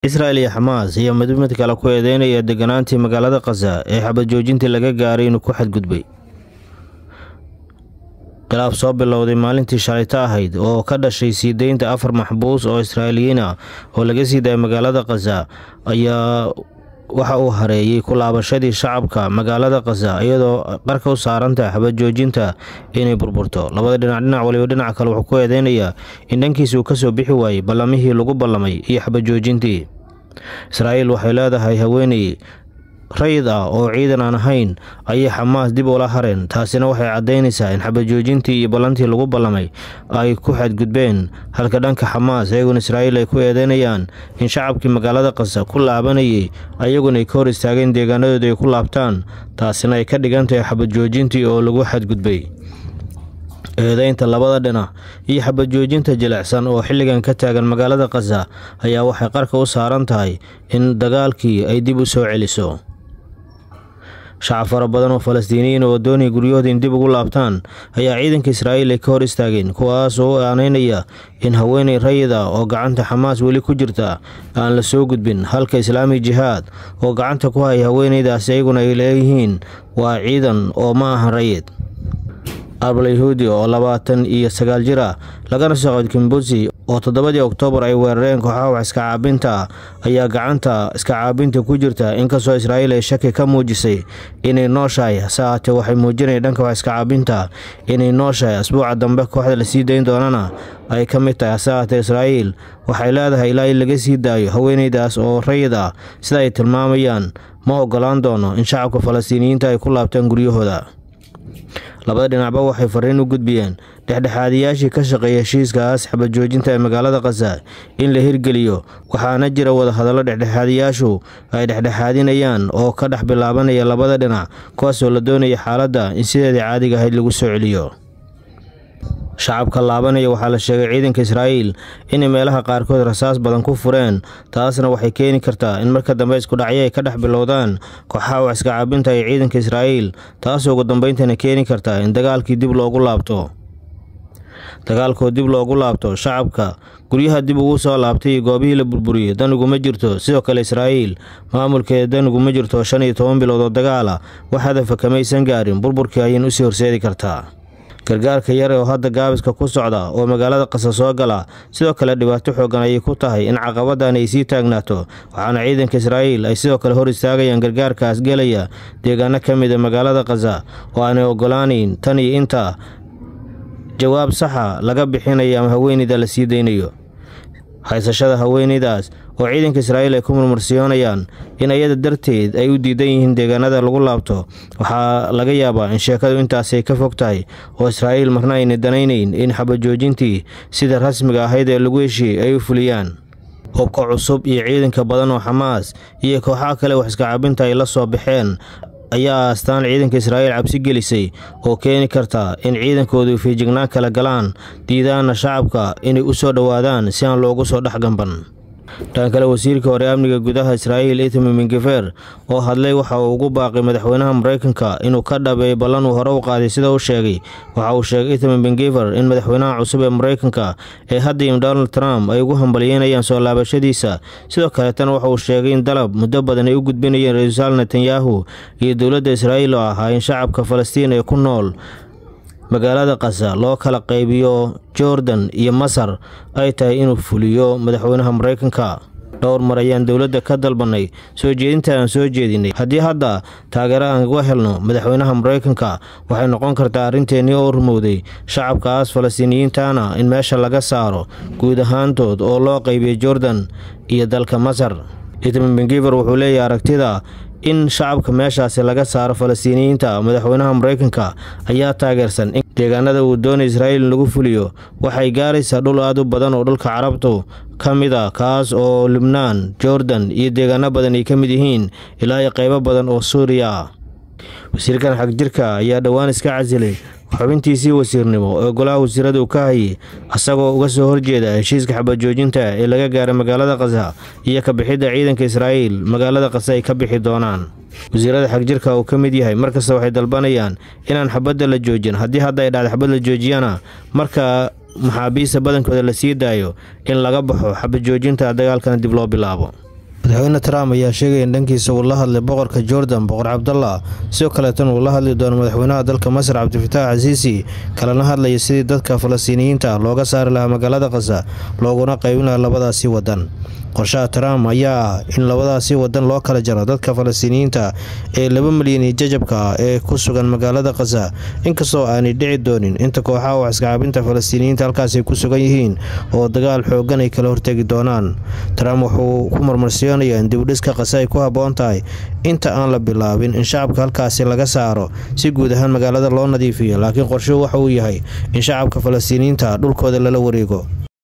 Israel iyo Xamaas ayaa mid kale ku eedeynaya deganaantii magaalada Gaza ee xabad joojintii laga gaaray inuu ku xadgudbay. Khilaaf soo bilowday maalintii shalayta ahayd oo ka dhashay sii deynta 4 maxbuus oo Israa'iiliyiin ah oo laga sii daayay magaalada Gaza ayaa waxa uu hareeyay ku laabashadii shacabka magaalada Gaza iyadoo qarka u saaranta xabad joojinta inay burburto. Labada dhinac waliba dhinac kale wuxuu ku eedeynaya in dhankiisa uu ka soo bixi waayay ballamihii lagu ballamay iyo xabad joojintii. Israa'iil waxay leedahay haweeney rayid ah oo ciidan aan ahayn ayay Xamaas dib ula hareen, taasina waxay cadeynaysaa in xabad joojintii iyo ballantii lagu ballamay ay ku xadgudbeen, halka dhanka Xamaas ayaguna Israa'iil ay ku eedeynayaan in shacabkii magaalada Gaza ku laabanayay ayaguna ay ka hor istaageen deegaanadooda ay ku laabtaan, taasina ay ka dhigantahay xabad joojintii oo lagu xadgudbay. eedeynta labada dhinac iyo xabad joojinta jilicsan oo xilligan ka taagan magaalada Gaza ayaa waxay qarka u saaran tahay in dagaalkii ay dib u soo celiso. shacab fara badan oo Falastiiniyiin oo doonaya guryahooda in dib ugu laabtaan ayaa ciidanka Israa'iil ay ka hor istaageen, kuwaas oo aaneynaya in haweeney rayid ah oo gacanta Xamaas weli ku jirta aan la soo gudbin, halka Islaamic Jihad oo gacanta ku haya haweeneydaas ayaguna ay leeyihiin waa ciidan oo ma aha rayid. Arbal Yahuudi oo 29 jir ah lagana soo qaaday Kibbutz oo 7 Oktoobar ay weerareen kooxaha iska caabinta ayaa gacanta iska caabinta ku jirta inkastoo Israa'iil ay shaki ka muujisay inay nooshahay. Saacadii waxay muujinayaan dhanka iska caabinta inay nooshahay, asbuuca dambe kooxda la sii deyn doonana ay ka mid tahay. Saacadii Israa'iil waxay leedahay ilaa laga sii daayo haweeneydaas oo rayid ah sida ay tilmaamayaan, ma ogolaan doono in shacabka Falastiiniyiinta ay ku laabtaan guryahooda. labada dhinacba waxay fariin u gudbiyeen dhexdhexaadiyaashii ka shaqeeyay heshiiskaas xabad joojinta ee magaalada Gaza in la hirgeliyo, waxaana jira wada hadallo dhexdhexaadiyaashu ay dhexdhexaadinayaan oo ka dhex bilaabanaya labada dhinac, kuwaas oo la doonaya xaaladda in sideedii caadiga ahayd lagu soo celiyo. shacabka laabanaya waxaa la sheegay ciidanka Israa'iil in meelaha qaarkood rasaas badan ku fureen, taasna waxay keeni kartaa in marka dambe isku dhacyo ay ka dhex bilowdaan kooxaha iska caabinta ee ciidanka Israa'iil, taas oo ugu dambeyntiina keeni karta in dagaalkii dib loogu laabto. shacabka guryaha dib ugu soo laabtay iyo goobihii la burburiyay dan uguma jirto. Sidoo kale Israa'iil maamulkeeda dan uguma jirto 15 bilood oo dagaal ah, wax hadaf kamaysan gaarin, burburkii ayay u sii horseedi kartaa. gargaarka yar oo hadda gaabiska ku socda oo magaalada Gaza soo gala sidoo kale dhibaato xoogan ay ku tahay in caqabadan ay sii taagnaato, waxaana ciidanka Israa'iil ay sidoo kale hor istaagayaan gargaarkaas galaya deegaano ka mid ah magaalada Gaza oo aan ogolaanin tan iyo inta jawaab sax ah laga bixinayo ama haweeneyda la sii deynayo. haysashada haweeneydaas oo ciidanka Israa'iil ay ku murmursiyoonayaan in ayada darteed ay u diidan yihiin deegaanada lagu laabto, waxaa laga yaabaa in sheekadu intaas ay ka fog tahay oo Israa'iil marna ayna danaynayn in xabad joojintii sida rasmiga ahayd ee lagu heshiiyay ay u fuliyaan. hubka cusub iyo ciidanka badan oo Xamaas iyo kooxaha kale wax iska caabinta ay la soo baxeen ayaa astaan ciidanka Israa'iil cabsi gelisay oo keeni karta in ciidankoodu feejignaan kala galaan, diidaana shacabka inay u soo dhawaadaan si aan loogu soo dhaxgamban. dhanka kale wasiirka hore amniga gudaha Israa'iil Itamar Ben-Gvir oo hadlay waxa uu ugu baaqay madaxweynaha Mareykanka inuu ka dhabeeyo ballan uu hore u qaaday sida uu sheegay. waxa uu sheegay Itamar Ben-Gvir in madaxweynaha cusub ee Mareykanka ee hadda Donald Trump ay ugu hambalyeynayaan soo laabashadiisa. sidoo kale tan waxa uu sheegay in dalab muddo badan ay u gudbinayeen Ra'iisul Netanyahu iyo dowladda Israa'iil oo ah in shacabka Falastiin ee ku nool magaalada Gaza loo kala qaybiyo Jordan iyo Masar ay tahay inuu fuliyo madaxweynaha Mareykanka. dhowr mar ayaan dowladda ka dalbanay soo jeedinta aan soo jeedinay. haddii hadda taageero aan uga helno madaxweynaha Mareykanka waxay noqon kartaa arrinteennii oo rumowday shacabkaas Falastiiniyiintana in meesha laga saaro guud ahaantood oo loo qaybiyo Jordan iyo dalka Masar. Itamar Ben-Gvir wuxuu leeyahay aragtida in shacabka meeshaasi laga saaro Falastiiniyiinta. madaxweynaha Mareykanka ayaa taageersan in deegaanada uu doonayo Israa'iil lagu fuliyo waxay gaaraysaa dhul aad u badan oo dhulka Carabtu ka mid ah, kaas oo Lebanon, Jordan iyo deegaano badan ay ka mid yihiin, ilaa iyo qaybo badan oo Suuriya ah. wasiirkan xagjirka ayaa dhowaan iska casilay xubintiisii wasiirnimo ee golaha wasiirada uu ka hayay, asagoo uga soo horjeeda heshiiska xabad joojinta ee laga gaaray magaalada Gaza iyo ka bixidda ciidanka Israa'iil magaalada Gaza ay ka bixi doonaan. wasiirada xagjirka uu ka mid yahay markasta waxay dalbanayaan inaan xabadda la joojin. haddii hadda ay dhacdo xabad la joojiyana marka maxaabiista badankooda la sii daayo in laga baxo xabad joojinta dagaalkana dib loo bilaabo. madaxweyne Trump ayaa sheegay in dhankiisa uu la hadlay boqorka Jordan boqor Cabdallah sidoo kale tan uu la hadli doono madaxweynaha dalka Masar Cabdifitaax Asiisi kalena hadlaya sidii dadka Falastiiniyiinta looga saari lahaa magaalada Gaza looguna qaybin lahaa labadaasi wadan. qorshaha Trump ayaa in labadaasi wadan loo kala jaro dadka Falastiiniyiinta ee 2 milyan jajabka ee ku sugan magaalada Gaza inkastoo aanay dhici doonin inta kooxaha wax iska caabinta Falastiiniyiinta halkaas ku sugan yihiin oo dagaal xoogan ay kala hortagi doonaan. Trump wuxuu ku marmarsiinayaa in dib u dhiska Gaza ay ku haboon tahay inta aan la bilaabin in shacabka halkaas laga saaro si guud ahaan magaalada loo nadiifiyo, laakiin qorshuhu waxa uu yahay in shacabka Falastiiniyiinta dhulkooda lala wareego.